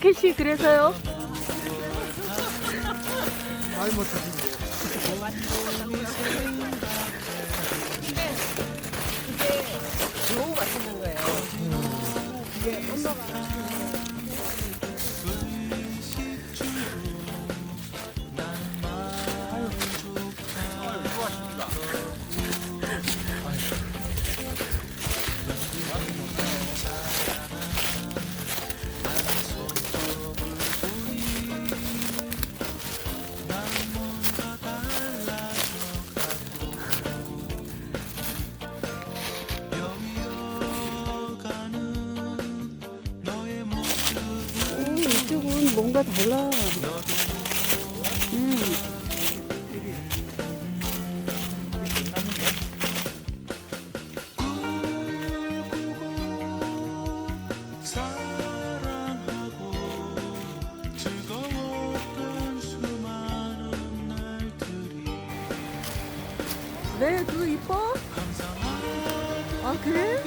승캐 씨 그래서요? 많이 못하시네. 너무 맛있는 거예요. 이게 엄마가 이쪽은 뭔가 달라. 네, 그거 이뻐? 아, 그래?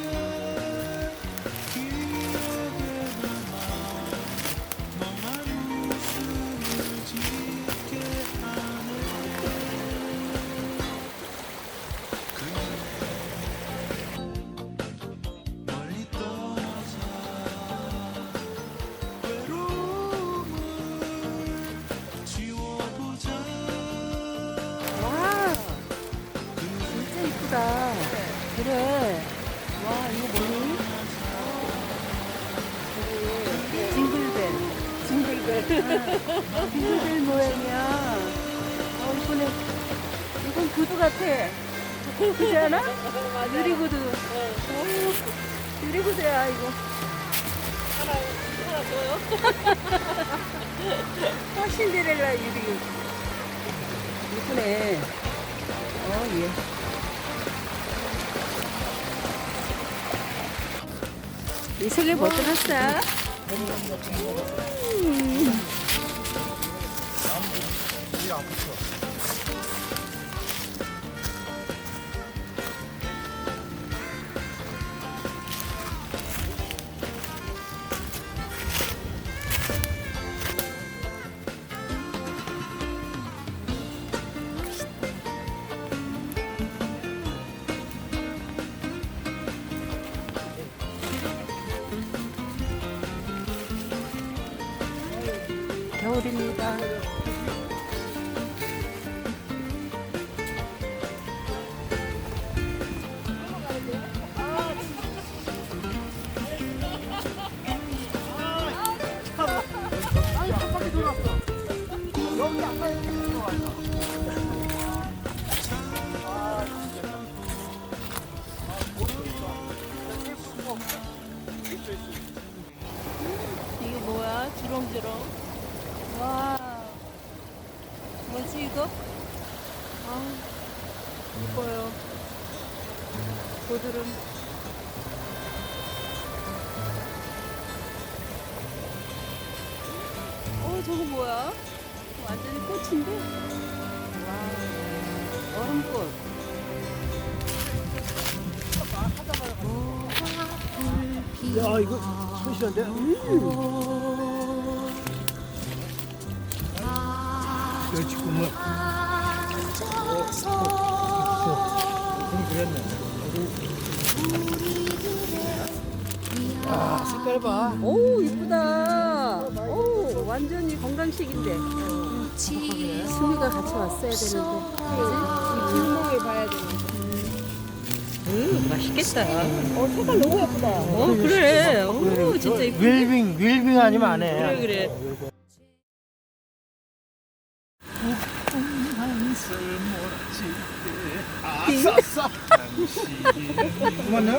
그래. 와, 이거 뭐니? 징글벨. 징글벨 모양이야. 이쁘네. 이건 구두 같아. 그렇지 않아? 유리구두. 유리구두야, 이거. 하나 줘요? 신데렐라 유리구두. 이쁘네. 예. 이 속에 뭐 들었어? 겨울입니다. 이게 뭐야? 주렁주렁. 와, 뭐지 이거? 아, 이뻐요. 고드름. 저거 뭐야? 완전히 꽃인데? 와, 얼음꽃. 야, 이거 손실한데? 멸치 국물. 그랬네. 아, 색깔 봐. 오, 이쁘다. 오, 완전히 건강식인데. 수미가 같이 왔어야 되는데. 뒷목에 봐야 되는데. 맛있겠다. 색깔 너무 예쁘다. 그래. 오, 진짜 이쁘다. 윌빙 아니면 안 해. 그래. 아싸. 맞나?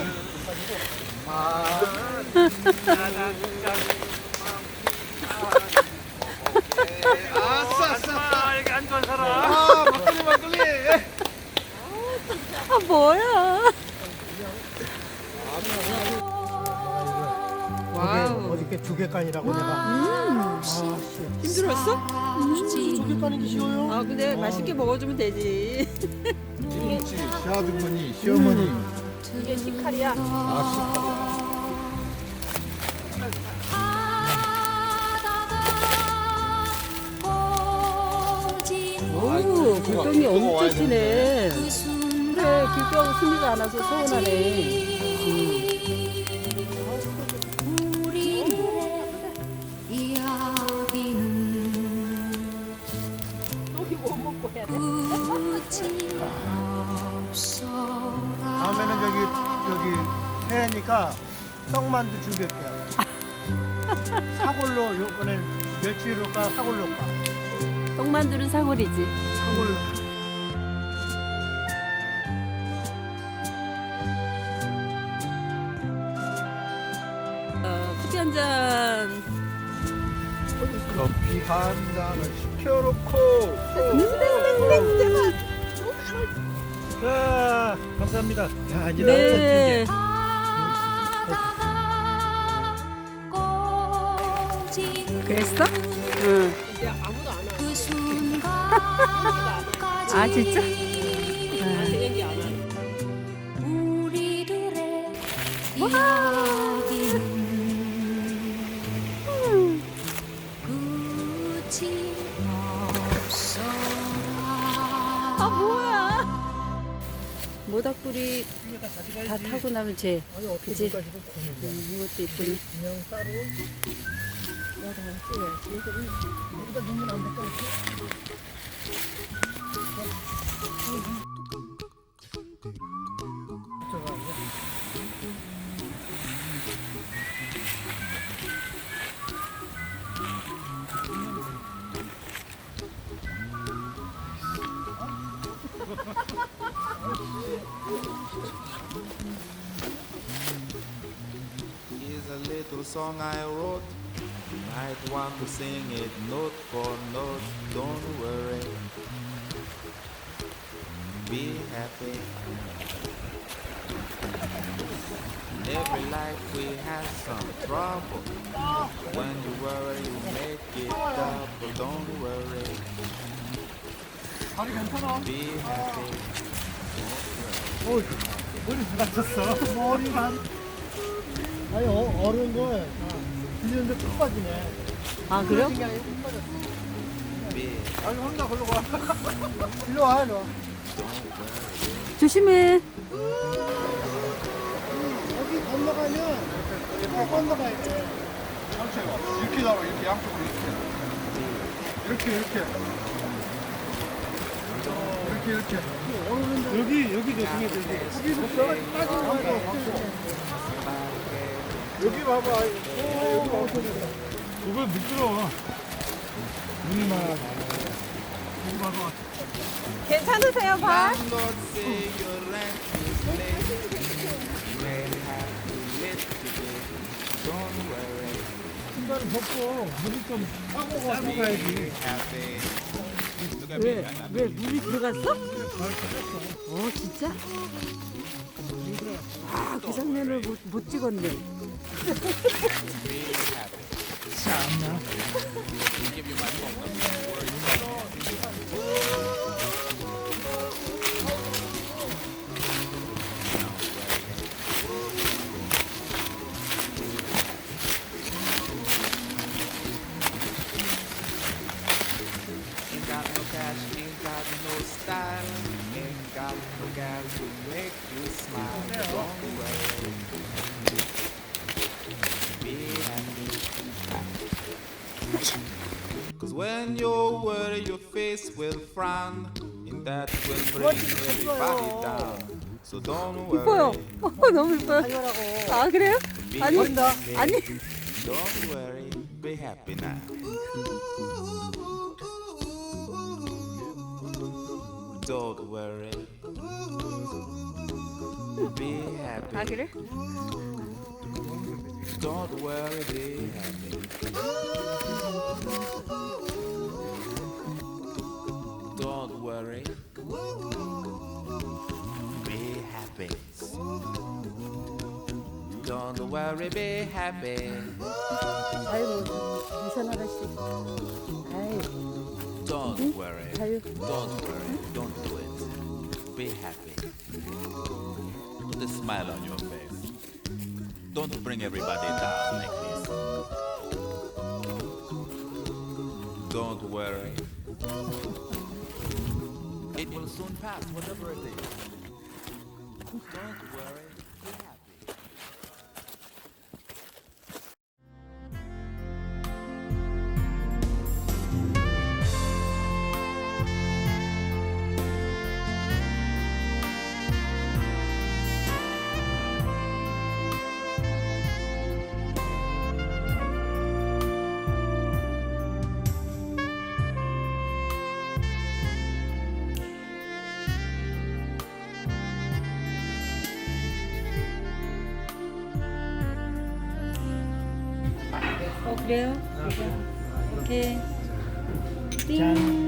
아싸. 여기 앉은 사람. 아, 막걸리. 아, 뭐야. 와우. 어저께 조개간이라고 내가. 힘들었어? 조개간이 쉬워요. 아, 근데 맛있게 먹어주면 되지. 시아주머니, 시어머니. 이게 식칼이야. 아, 교통이 엄청 치네. 그래, 길거하고 순위가 안 와서 서운하네. 다음에는 여기 해니까 떡만두 준비할게요. 사골로 이번엔 멸치로 까 사골로 까. 떡만두는 사골이지. 사골로. 커피 한 잔. 커피 한 잔을 시켜놓고. 자, 감사합니다. 자, 이제 네. 그랬어? 응. 이제 아무도 안 와. 아, 진짜? 얘기 안 와. 아, 뭐야? 모닥불이 다 타고 나면 쟤. 아니 어떻게 그치? 여기까지 고민이야. 이것도 이쁘네. 그냥 따로. 여기다 넣으면 안 될까? Here's a little song I wrote. You might want to sing it note for note. Don't worry. Be happy. In every life we have some trouble. When you worry, you make it double. Don't worry. 다리 괜찮아? Be happy. 어이, 머리 다쳤어. 머리가. 아니, 어려운 걸 들리는데 푹 빠지네. 아, 그래요? Be 아니, 혼자 걸로 가. 일로 와, 일로 와. 조심해. 여기 건너가면 이렇게 건너가야 돼. 이렇게 잡아 이렇게 양쪽으로 이렇게 여기 조심해 되지. 여기서 빠지는 거야. 여기 봐봐. 여기 봐봐. 그걸 미끄러워 여기 봐봐. 괜찮으세요, 발? Landlord say your rent is late. You may have to let today. Don't worry. 신발을 벗고 물이 좀 하고 가서 가야지. Happy. 왜 물이 들어갔어? 어, 진짜? 아, 그 장면을 못 찍었네. Ain't got no cash, ain't got no style, ain't got no gal to make you smile. Don't worry. Be happy. Cause when you worry, your face will frown, and that will bring everybody down. So don't 이뻐요. worry. 너무 이뻐요. 당연하고. 아, 그래요? Be 아니, happy. 아니. Don't worry. Be happy now. Don't worry. Be happy. 아, 그래? Don't worry, be happy. Don't worry. Be happy. Don't worry, be happy. 아유, 이선 아가씨. 아유, Don't worry. 아유. Don't worry. Don't do it. Be happy. Put a smile on your face. Don't bring everybody down like this. Don't worry. It will soon pass, whatever it is. Don't worry, be happy. 그래요? 오케이. 띵.